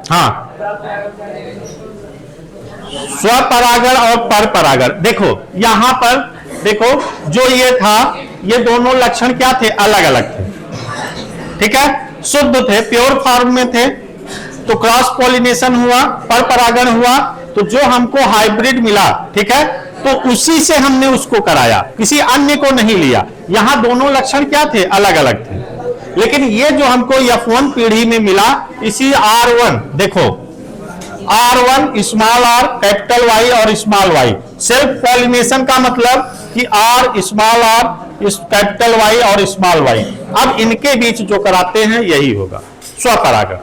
हाँ, स्वपरागण और परपरागण। देखो यहां पर देखो, जो ये था, ये दोनों लक्षण क्या थे? अलग अलग थे। ठीक है, शुद्ध थे, प्योर फॉर्म में थे, तो क्रॉस पॉलिनेशन हुआ, परपरागण हुआ, तो जो हमको हाइब्रिड मिला, ठीक है, तो उसी से हमने उसको कराया, किसी अन्य को नहीं लिया। यहां दोनों लक्षण क्या थे? अलग अलग थे। लेकिन ये जो हमको F1 पीढ़ी में मिला, इसी R1, देखो R1 small r capital Y और स्मॉल y, सेल्फ पॉलिनेशन का मतलब कि R small r capital Y और स्मॉल y। अब इनके बीच जो कराते हैं यही होगा स्वपरागण।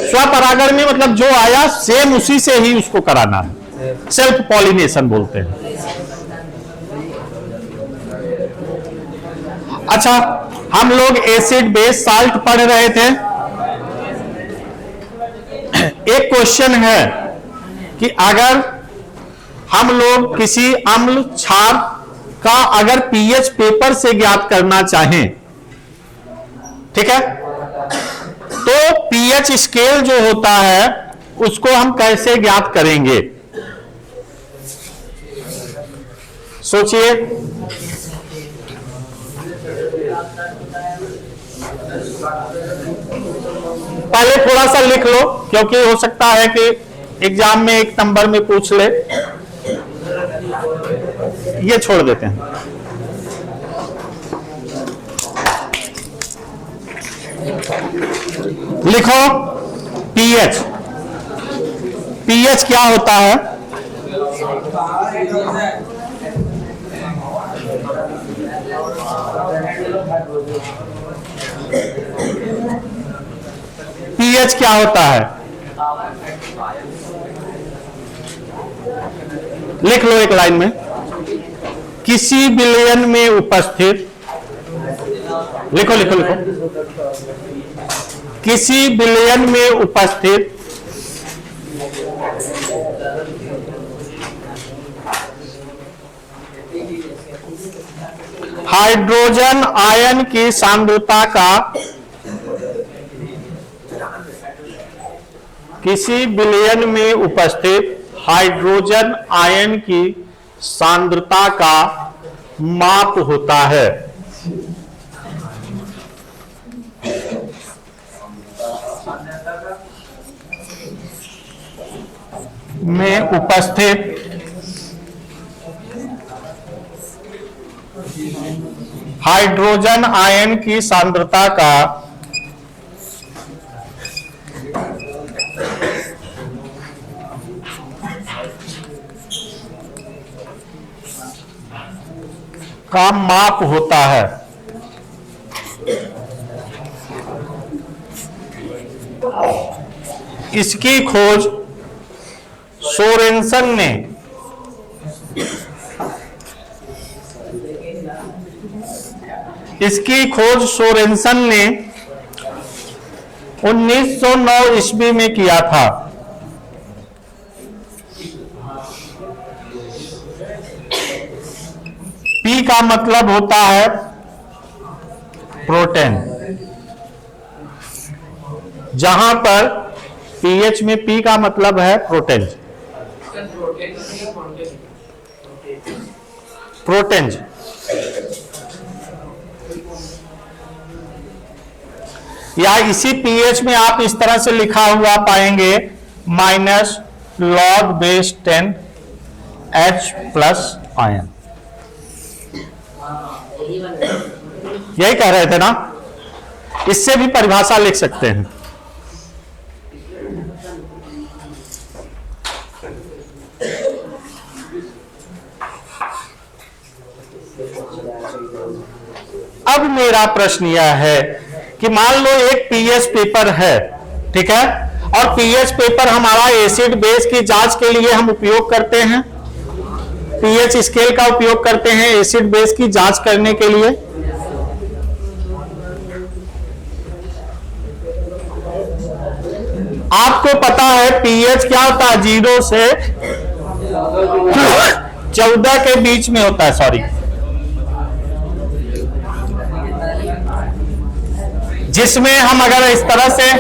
स्वपरागण में मतलब जो आया सेम उसी से ही उसको कराना है, सेल्फ पॉलिनेशन बोलते हैं। अच्छा, हम लोग एसिड बेस साल्ट पढ़ रहे थे। एक क्वेश्चन है कि अगर हम लोग किसी अम्ल क्षार का अगर पीएच पेपर से ज्ञात करना चाहें, ठीक है, तो पीएच स्केल जो होता है उसको हम कैसे ज्ञात करेंगे? सोचिए। पहले थोड़ा सा लिख लो, क्योंकि हो सकता है कि एग्जाम में एक नंबर में पूछ ले। ये छोड़ देते हैं। लिखो पीएच। पीएच क्या होता है? पीएच क्या होता है? लिख लो एक लाइन में। किसी विलयन में उपस्थित, लिखो लिखो लिखो, किसी विलयन में उपस्थित हाइड्रोजन आयन की सांद्रता का, किसी विलयन में उपस्थित हाइड्रोजन आयन की सांद्रता का माप होता है। में उपस्थित हाइड्रोजन आयन की सांद्रता का माप होता है। इसकी खोज सोरेनसन ने इसकी खोज सोरेनसन ने 1909 ईस्वी में किया था। पी का मतलब होता है प्रोटेन, जहां पर पीएच में पी का मतलब है प्रोटेन, प्रोटेंज। या इसी पीएच में आप इस तरह से लिखा हुआ पाएंगे -log-10 H+ आयन। यही कह रहे थे ना, इससे भी परिभाषा लिख सकते हैं। अब मेरा प्रश्न यह है कि मान लो एक पीएच पेपर है, ठीक है, और पीएच पेपर हमारा एसिड बेस की जांच के लिए हम उपयोग करते हैं, पीएच स्केल का उपयोग करते हैं एसिड बेस की जांच करने के लिए। आपको पता है पीएच क्या होता है? 0 से 14 के बीच में होता है, सॉरी जिसमें हम अगर इस तरह से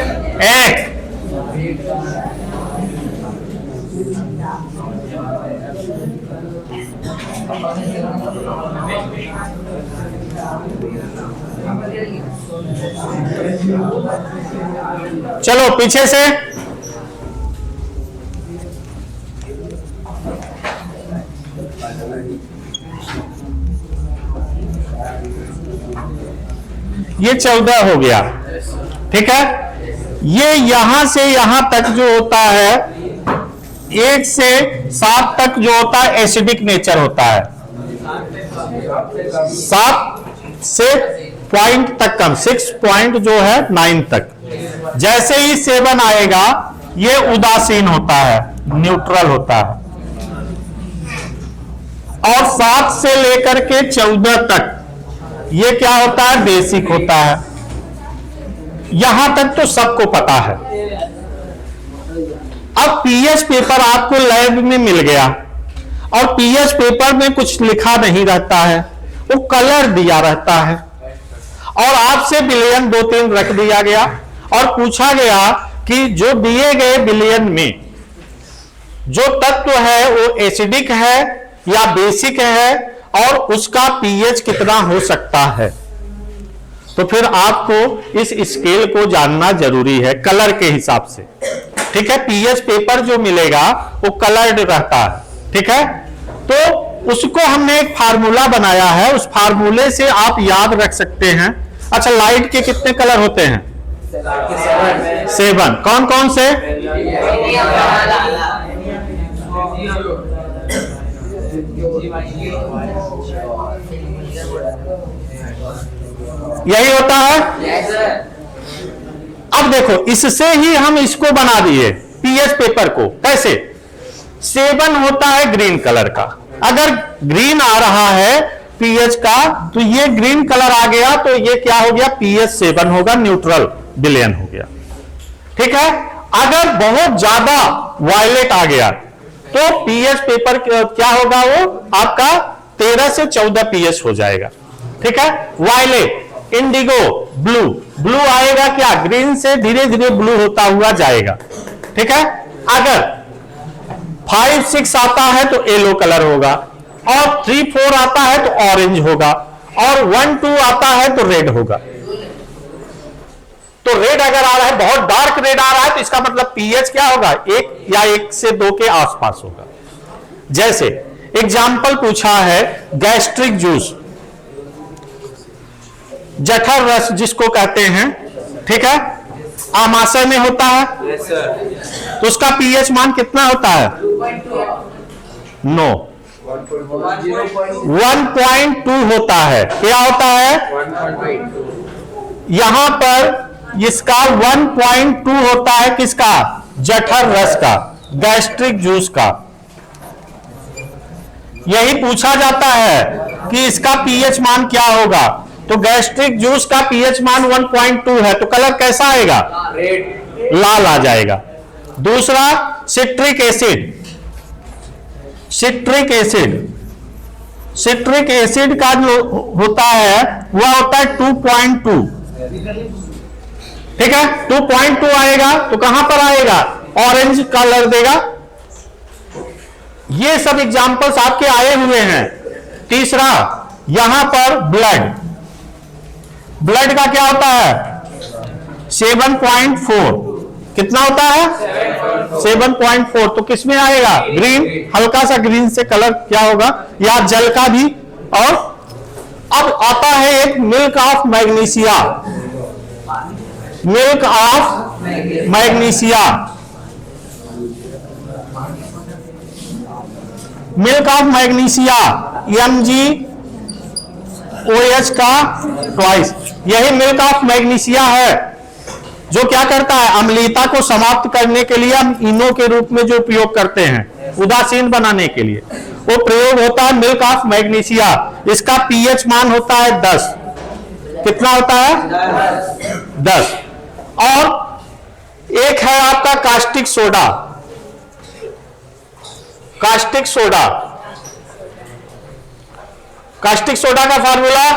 एक चलो पीछे से ये 14 हो गया, ठीक है। ये यहां से यहां तक जो होता है 1 से 7 तक जो होता है एसिडिक नेचर होता है, 7 से पॉइंट तक कम, 6 पॉइंट जो है 9 तक। जैसे ही 7 आएगा ये उदासीन होता है, न्यूट्रल होता है। और 7 से लेकर के 14 तक ये क्या होता है, बेसिक होता है। यहां तक तो सबको पता है। अब पीएच पेपर आपको लैब में मिल गया और पीएच पेपर में कुछ लिखा नहीं रहता है, वो कलर दिया रहता है और आपसे विलयन 2-3 रख दिया गया और पूछा गया कि जो दिए गए विलयन में जो तत्व है वो एसिडिक है या बेसिक है और उसका पीएच कितना हो सकता है। तो फिर आपको इस स्केल को जानना जरूरी है कलर के हिसाब से, ठीक है। पीएच पेपर जो मिलेगा वो कलर्ड रहता है, ठीक है। तो उसको हमने एक फार्मूला बनाया है, उस फार्मूले से आप याद रख सकते हैं। अच्छा, लाइट के कितने कलर होते हैं? 7। कौन कौन से? यही होता है। अब देखो, इससे ही हम इसको बना दिए पीएच पेपर को। कैसे? 7 होता है ग्रीन कलर का, अगर ग्रीन आ रहा है पीएच का तो ये ग्रीन कलर आ गया, तो ये क्या हो गया, पीएच 7 होगा, न्यूट्रल विलयन हो गया, ठीक है। अगर बहुत ज्यादा वायलेट आ गया तो पीएच पेपर क्या होगा, वो आपका 13 से 14 पीएच हो जाएगा, ठीक है। वायलेट, इंडिगो, ब्लू, ब्लू आएगा क्या, ग्रीन से धीरे धीरे ब्लू होता हुआ जाएगा, ठीक है। अगर 5-6 आता है तो येलो कलर होगा और 3-4 आता है तो ऑरेंज होगा और 1-2 आता है तो रेड होगा। तो रेड अगर आ रहा है, बहुत डार्क रेड आ रहा है, तो इसका मतलब पीएच क्या होगा, 1 या 1 से 2 के आसपास होगा। जैसे एग्जाम्पल पूछा है गैस्ट्रिक जूस, जठर रस जिसको कहते हैं, ठीक है, आमाशय में होता है, तो उसका पीएच मान कितना होता है? 9, 1.2 होता है। क्या होता है? यहां पर इसका 1.2 होता है, किसका? जठर रस का, गैस्ट्रिक जूस का। यही पूछा जाता है कि इसका पीएच मान क्या होगा, तो गैस्ट्रिक जूस का पीएच मान 1.2 है, तो कलर कैसा आएगा? लाल आ जाएगा। दूसरा citric acid, citric acid, citric acid का जो होता है वह होता है 2.2, ठीक है। 2.2 आएगा तो कहां पर आएगा? ऑरेंज कलर देगा। ये सब एग्जाम्पल्स आपके आए हुए हैं। तीसरा यहां पर ब्लड, ब्लड का क्या होता है? 7.4। कितना होता है? 7.4। तो किसमें आएगा? ग्रीन, हल्का सा ग्रीन से कलर क्या होगा, या जल का भी। और अब आता है एक milk of magnesia, milk of magnesia, milk of magnesia MgOH का ट्वाइस। यही मिल्क ऑफ मैग्नीशिया है जो क्या करता है, अम्लीयता को समाप्त करने के लिए हम इनो के रूप में जो उपयोग करते हैं उदासीन बनाने के लिए, वो प्रयोग होता है मिल्क ऑफ मैग्नीशिया। इसका पीएच मान होता है 10। कितना होता है? 10। और एक है आपका caustic soda, caustic soda, caustic soda का फार्मूला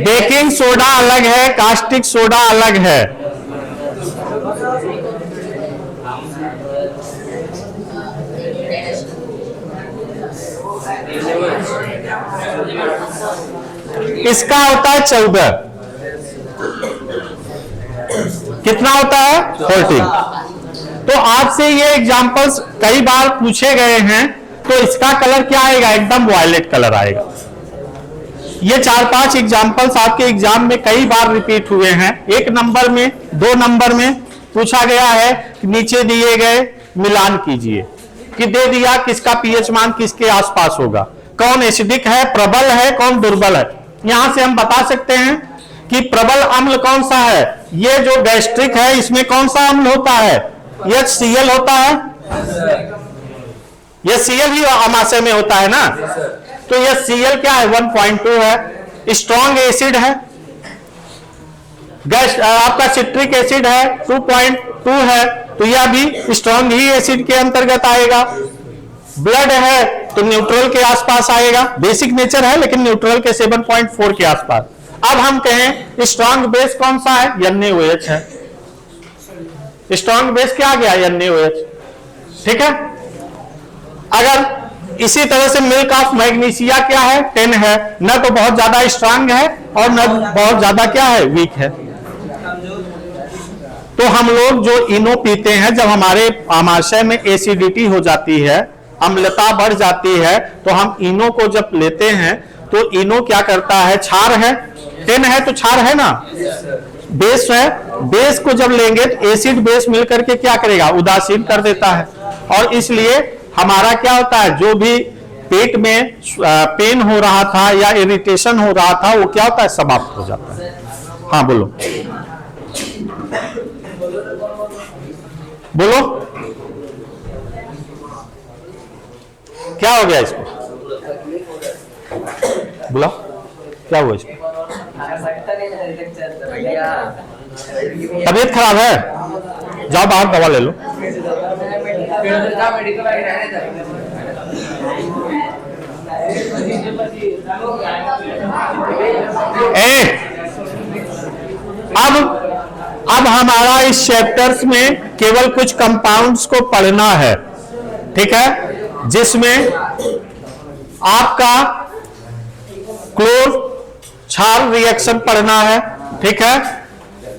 बेकिंग सोडा अलग है, कास्टिक सोडा अलग है। इसका होता है 14, कितना होता है 14। तो आपसे ये एग्जांपल्स कई बार पूछे गए हैं, तो इसका कलर क्या आएगा, एकदम वायलेट कलर आएगा। ये 4-5 एग्जांपल्स आपके एग्जाम में कई बार रिपीट हुए हैं। 1 नंबर में, 2 नंबर में पूछा गया है कि नीचे दिए गए मिलान कीजिए, कि दे दिया किसका पीएच मान किसके आसपास होगा, कौन एसिडिक है, प्रबल है, कौन दुर्बल है। यहां से हम बता सकते हैं कि प्रबल अम्ल कौन सा है, ये जो गैस्ट्रिक है इसमें कौन सा अम्ल होता है, ये Cl होता है, ये Cl ही अमाशय में होता है ना। तो ये Cl क्या है, 1.2 है, स्ट्रॉन्ग एसिड है। गैस आपका सिट्रिक एसिड है 2.2 है, तो यह भी स्ट्रॉन्ग ही एसिड के अंतर्गत आएगा। ब्लड है तो न्यूट्रल के आसपास आएगा, बेसिक नेचर है लेकिन न्यूट्रल के 7.4 के आसपास। अब हम कहें स्ट्रॉन्ग बेस कौन सा है, NaOH है। स्ट्रॉन्ग बेस क्या आ गया, NaOH, ठीक है। अगर इसी तरह से मिल्क ऑफ मैग्नीशिया क्या है, 10 है, न तो बहुत ज्यादा स्ट्रांग है और न बहुत ज्यादा क्या है, वीक है। तो हम लोग जो इनो पीते हैं, जब हमारे आमाशय में एसिडिटी हो जाती है, अम्लता बढ़ जाती है, तो हम इनो को जब लेते हैं तो इनो क्या करता है, क्षार है, 10 है तो क्षार है ना, बेस है, बेस को जब लेंगे तो एसिड बेस मिलकर के क्या करेगा, उदासीन कर देता है। और इसलिए हमारा क्या होता है, जो भी पेट में पेन हो रहा था या इरिटेशन हो रहा था, वो क्या होता है, समाप्त हो जाता है। हाँ बोलो बोलो, क्या हो गया इसको, बोला क्या हुआ इसको, तबीयत खराब है, जाओ बाहर दवा ले लो। अब हमारा इस चैप्टर्स में केवल कुछ कंपाउंड्स को पढ़ना है, ठीक है, जिसमें आपका क्लोर क्षार रिएक्शन पढ़ना है, ठीक है,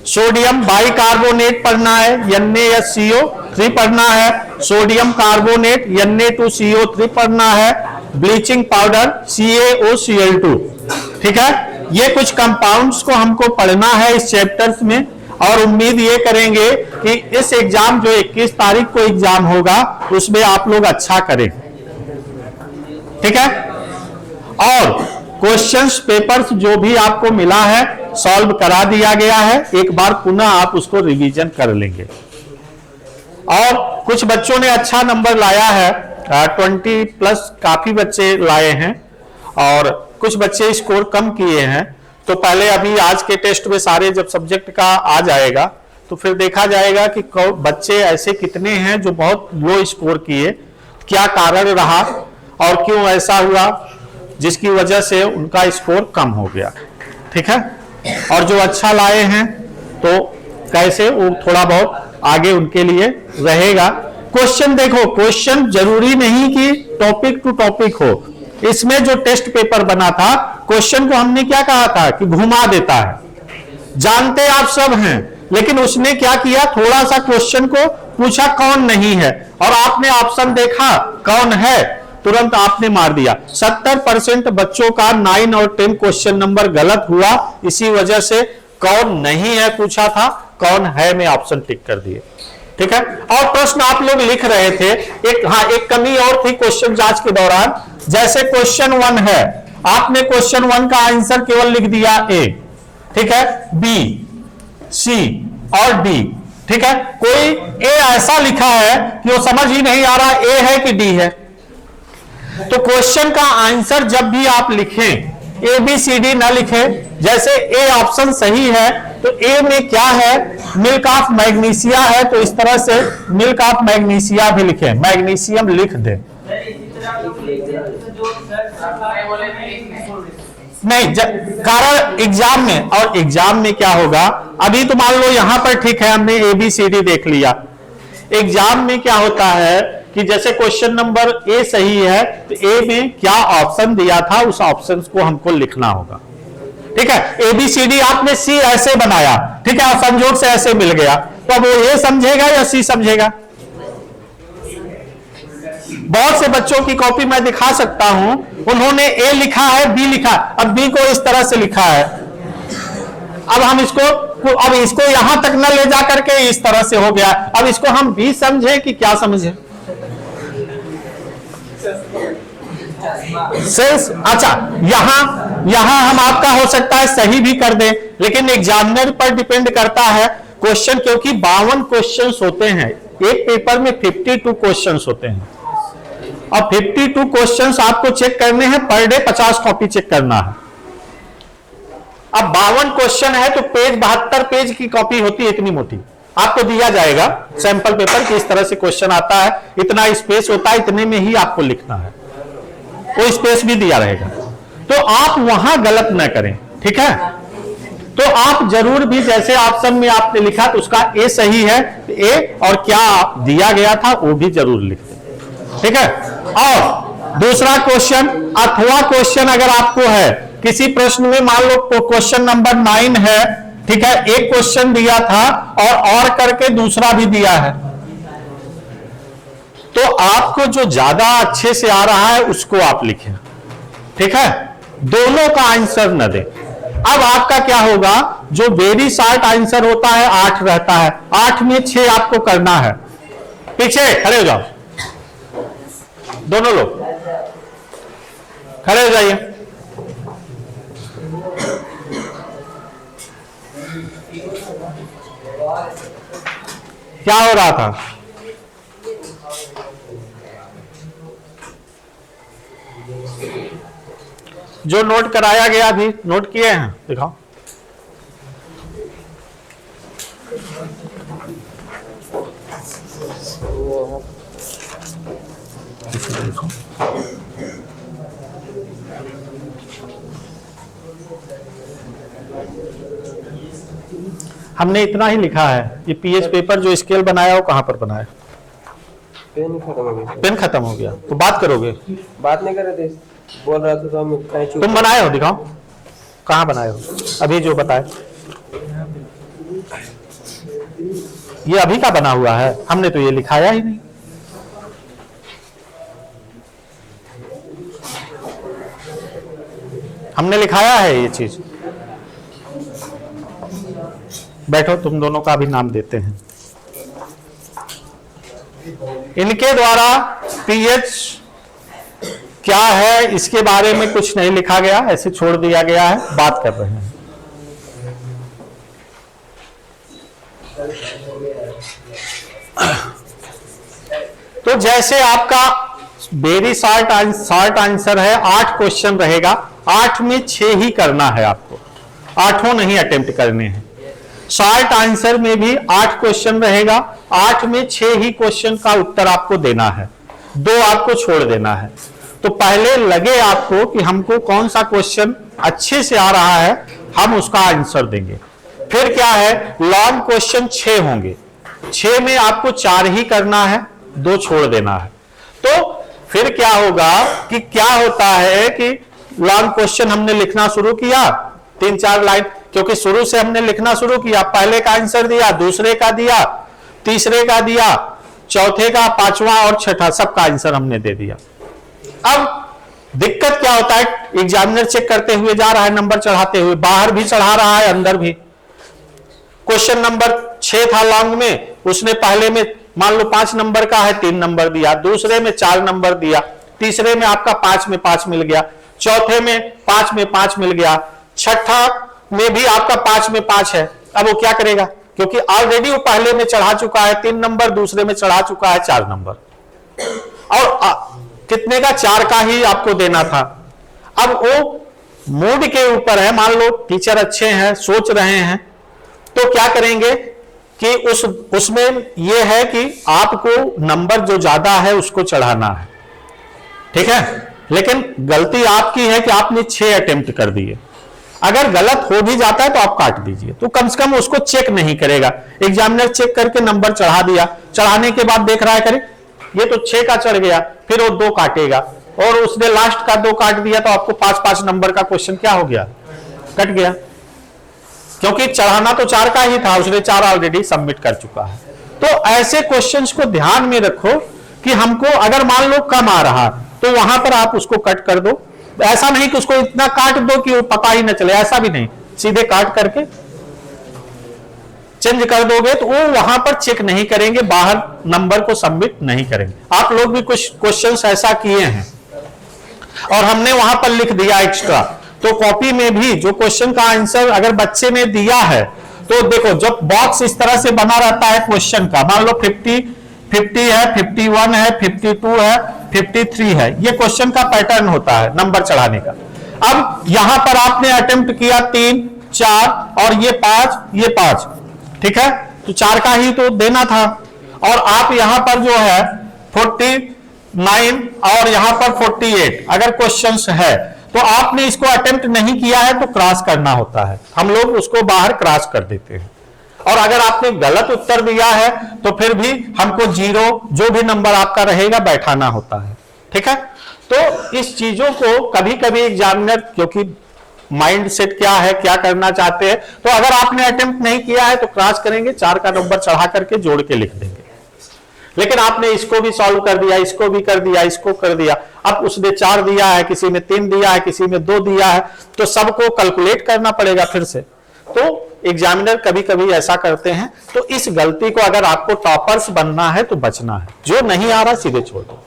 सोडियम बाइकार्बोनेट पढ़ना है, NaSCO3 पढ़ना है, सोडियम कार्बोनेट Na2CO3 पढ़ना है, ब्लीचिंग पाउडर CaOCl2, ठीक है। ये कुछ कंपाउंड्स को हमको पढ़ना है इस चैप्टर्स में, और उम्मीद ये करेंगे कि इस एग्जाम जो 21 तारीख को एग्जाम होगा उसमें आप लोग अच्छा करें, ठीक है। और क्वेश्चंस पेपर्स जो भी आपको मिला है सॉल्व करा दिया गया है, एक बार पुनः आप उसको रिवीजन कर लेंगे। और कुछ बच्चों ने अच्छा नंबर लाया है, 20+ काफी बच्चे लाए हैं, और कुछ बच्चे स्कोर कम किए हैं। तो पहले अभी आज के टेस्ट में सारे जब सब्जेक्ट का आ जाएगा तो फिर देखा जाएगा कि बच्चे ऐसे कितने हैं जो बहुत लो स्कोर किए, क्या कारण रहा और क्यों ऐसा हुआ जिसकी वजह से उनका स्कोर कम हो गया, ठीक है। और जो अच्छा लाए हैं तो कैसे वो थोड़ा बहुत आगे उनके लिए रहेगा। क्वेश्चन देखो, क्वेश्चन जरूरी नहीं कि टॉपिक टू टॉपिक हो। इसमें जो टेस्ट पेपर बना था, क्वेश्चन को हमने क्या कहा था कि घुमा देता है। जानते आप सब हैं, लेकिन उसने क्या किया, थोड़ा सा क्वेश्चन को पूछा कौन नहीं है, और आपने ऑप्शन देखा कौन है, तुरंत आपने मार दिया। 70% बच्चों का 9 और 10 क्वेश्चन नंबर गलत हुआ, इसी वजह से कौन नहीं है पूछा था, कौन है में ऑप्शन टिक कर दिए, ठीक है। और प्रश्न आप लोग लिख रहे थे, एक कमी और थी क्वेश्चन जांच के दौरान। जैसे क्वेश्चन 1 है, आपने क्वेश्चन 1 का आंसर केवल लिख दिया A, ठीक है, B, C और D, ठीक है। कोई A ऐसा लिखा है कि वो समझ ही नहीं आ रहा A है कि D है। तो क्वेश्चन का आंसर जब भी आप लिखें, ABCD ना लिखें। जैसे A ऑप्शन सही है तो ए में क्या है, मिल्क ऑफ मैग्नीशिया है, तो इस तरह से मिल्क ऑफ मैग्नीशिया भी लिखे, मैग्नीशियम लिख दे। नहीं, कारण एग्जाम में, और एग्जाम में क्या होगा, अभी तो मान लो यहां पर ठीक है हमने ABCD देख लिया, एग्जाम में क्या होता है कि जैसे क्वेश्चन नंबर ए सही है तो ए में क्या ऑप्शन दिया था उस ऑप्शन को हमको लिखना होगा। ठीक है, ABCD आपने सी ऐसे बनाया, ठीक है, संजोग से ऐसे मिल गया, तो अब वो ए समझेगा या सी समझेगा? बहुत से बच्चों की कॉपी मैं दिखा सकता हूं, उन्होंने ए लिखा है, बी लिखा, अब बी को इस तरह से लिखा है, अब हम इसको यहां तक न ले जा करके इस तरह से हो गया, अब इसको हम बी समझे कि क्या समझे? सेंस। अच्छा, यहां हम आपका हो सकता है सही भी कर दें, लेकिन एग्जामिनर पर डिपेंड करता है क्वेश्चन, क्योंकि 52 क्वेश्चंस होते हैं एक पेपर में, 52 क्वेश्चंस होते हैं, और 52 क्वेश्चंस आपको चेक करने हैं, पर डे 50 कॉपी चेक करना है। अब 52 क्वेश्चन है तो पेज 72 पेज की कॉपी होती है, इतनी मोटी आपको दिया जाएगा सैंपल पेपर कि इस तरह से क्वेश्चन आता है, इतना स्पेस होता है, इतने में ही आपको लिखना है, वो स्पेस भी दिया रहेगा, तो आप वहां गलत न करें। ठीक है, तो आप जरूर भी जैसे ऑप्शन में आपने लिखा तो उसका ए सही है, ए और क्या दिया गया था वो भी जरूर लिख दें। ठीक है, और दूसरा क्वेश्चन अथवा क्वेश्चन अगर आपको है किसी प्रश्न में, मान लो क्वेश्चन नंबर 9 है, ठीक है, एक क्वेश्चन दिया था और करके दूसरा भी दिया है, तो आपको जो ज्यादा अच्छे से आ रहा है उसको आप लिखें। ठीक है, दोनों का आंसर न दें। अब आपका क्या होगा, जो वेरी शॉर्ट आंसर होता है 8 रहता है, 8 में 6 आपको करना है। पीछे खड़े हो जाओ, दोनों लोग खड़े हो जाइए। क्या हो रहा था? जो नोट कराया गया अभी नोट किए हैं, दिखाओ। हमने इतना ही लिखा है। ये पीएच पेपर जो स्केल बनाया वो कहां पर बनाया? पेन खत्म हो गया। पेन खत्म हो गया तो बात करोगे? बात नहीं कर रहे थे, बोल रहा था तो हम कहीं चुप। तुम बनाए हो, दिखाओ कहां बनाए हो। अभी जो बताए ये अभी का बना हुआ है, हमने तो ये लिखाया ही नहीं। हमने लिखाया है ये चीज। बैठो, तुम दोनों का भी नाम देते हैं। इनके द्वारा पीएच क्या है इसके बारे में कुछ नहीं लिखा गया, ऐसे छोड़ दिया गया है, बात कर रहे हैं। तो जैसे आपका वेरी शॉर्ट आंसर है, 8 क्वेश्चन रहेगा, 8 में 6 ही करना है आपको, 8 नहीं अटेम्प्ट करने हैं। शॉर्ट आंसर में भी 8 क्वेश्चन रहेगा, 8 में 6 ही क्वेश्चन का उत्तर आपको देना है, 2 आपको छोड़ देना है। तो पहले लगे आपको कि हमको कौन सा क्वेश्चन अच्छे से आ रहा है, हम उसका आंसर देंगे। फिर क्या है, लॉन्ग क्वेश्चन 6 होंगे, 6 में आपको 4 ही करना है, 2 छोड़ देना है। तो फिर क्या होगा कि क्या होता है कि लॉन्ग क्वेश्चन हमने लिखना शुरू किया, 3-4 लाइन, क्योंकि शुरू से हमने लिखना शुरू किया, पहले का आंसर दिया, दूसरे का दिया, तीसरे का दिया, चौथे का, 5वां और 6ठा, सबका आंसर हमने दे दिया। अब दिक्कत क्या होता है, एग्जामिनर चेक करते हुए जा रहा है, नंबर चढ़ाते हुए, बाहर भी चढ़ा रहा है, अंदर भी। क्वेश्चन नंबर 6 था लॉन्ग में, उसने पहले में मान लो 5 नंबर का है, 3 नंबर दिया, दूसरे में 4 नंबर दिया, तीसरे में आपका 5 में 5 मिल गया, चौथे में 5 में 5 मिल गया, छठा में भी आपका 5 में 5 है। अब वो क्या करेगा, क्योंकि ऑलरेडी वो पहले में चढ़ा चुका है 3 नंबर, दूसरे में चढ़ा चुका है 4 नंबर, और कितने का, 4 का ही आपको देना था। अब वो मूड के ऊपर है, मान लो टीचर अच्छे हैं, सोच रहे हैं, तो क्या करेंगे कि उसमें यह है कि आपको नंबर जो ज्यादा है उसको चढ़ाना है, ठीक है। लेकिन गलती आपकी है कि आपने 6 अटेम्प्ट कर दिए। अगर गलत हो भी जाता है तो आप काट दीजिए, तो कम से कम उसको चेक नहीं करेगा। एग्जामिनर चेक करके नंबर चढ़ा दिया, चढ़ाने के बाद देख रहा है करे ये तो 6 का चढ़ गया, फिर वो 2 काटेगा, और उसने लास्ट का 2 काट दिया तो आपको 5-5 नंबर का क्वेश्चन क्या हो गया, कट गया, क्योंकि चढ़ाना तो 4 का ही था, उसने 4 ऑलरेडी सबमिट कर चुका है। तो ऐसे क्वेश्चंस को ध्यान में रखो कि हमको अगर मान लो कम आ रहा तो वहां पर आप उसको कट कर दो। ऐसा नहीं कि उसको इतना काट दो कि वो पता ही न चले, ऐसा भी नहीं, सीधे काट करके चेंज कर दोगे तो वो वहां पर चेक नहीं करेंगे, बाहर नंबर को सबमिट नहीं करेंगे। आप लोग भी कुछ क्वेश्चंस ऐसा किए हैं और हमने वहां पर लिख दिया एक्स्ट्रा, तो कॉपी में भी जो क्वेश्चन का आंसर अगर बच्चे ने दिया है तो देखो जब बॉक्स इस तरह से बना रहता है क्वेश्चन का, मान लो 50 है, 51 है, 52 है, 53 है, ये क्वेश्चन का पैटर्न होता है नंबर चढ़ाने का। अब यहां पर आपने अटेम्प्ट किया 3, 4 और ये 5, ठीक है, तो 4 का ही तो देना था, और आप यहां पर जो है 49 और यहां पर 48 अगर क्वेश्चंस है तो आपने इसको अटेम्प्ट नहीं किया है तो क्रॉस करना होता है, हम लोग उसको बाहर क्रॉस कर देते हैं। और अगर आपने गलत उत्तर दिया है तो फिर भी हमको 0 जो भी नंबर आपका रहेगा बैठाना होता है, ठीक है। तो इस चीजों को कभी कभी एग्जामिनर, क्योंकि माइंड सेट क्या है, क्या करना चाहते हैं, तो अगर आपने अटेम्प्ट नहीं किया है तो क्रॉस करेंगे, 4 का नंबर चढ़ा करके जोड़ के लिख देंगे। लेकिन आपने इसको भी सॉल्व कर दिया, इसको भी कर दिया, इसको कर दिया, अब उसने 4 दिया है, किसी में 3 दिया है, किसी में 2 दिया है, तो सबको कैलकुलेट करना पड़ेगा फिर से। तो एग्जामिनर कभी कभी ऐसा करते हैं, तो इस गलती को अगर आपको टॉपर्स बनना है तो बचना है, जो नहीं आ रहा सीधे छोड़ दो,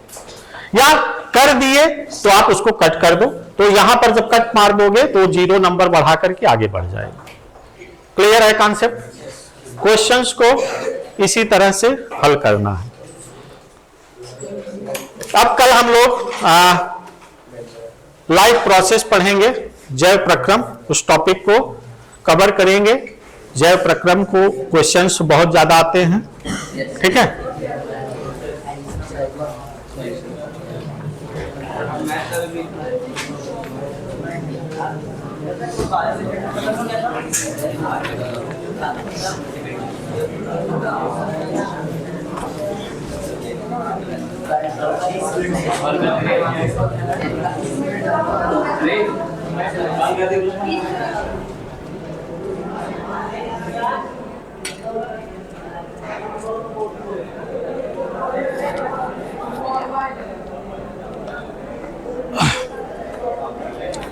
या कर दिए तो आप उसको कट कर दो, तो यहां पर जब कट मार दोगे तो 0 नंबर बढ़ा करके आगे बढ़ जाएगा। क्लियर है कॉन्सेप्ट? क्वेश्चंस को इसी तरह से हल करना है। अब कल हम लोग लाइफ प्रोसेस पढ़ेंगे, जैव प्रक्रम, उस टॉपिक को कवर करेंगे। जैव प्रक्रम को क्वेश्चंस बहुत ज्यादा आते हैं, ठीक है।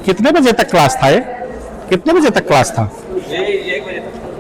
कितने बजे तक क्लास था ये? कितने बजे तक क्लास था? 1 बजे तक।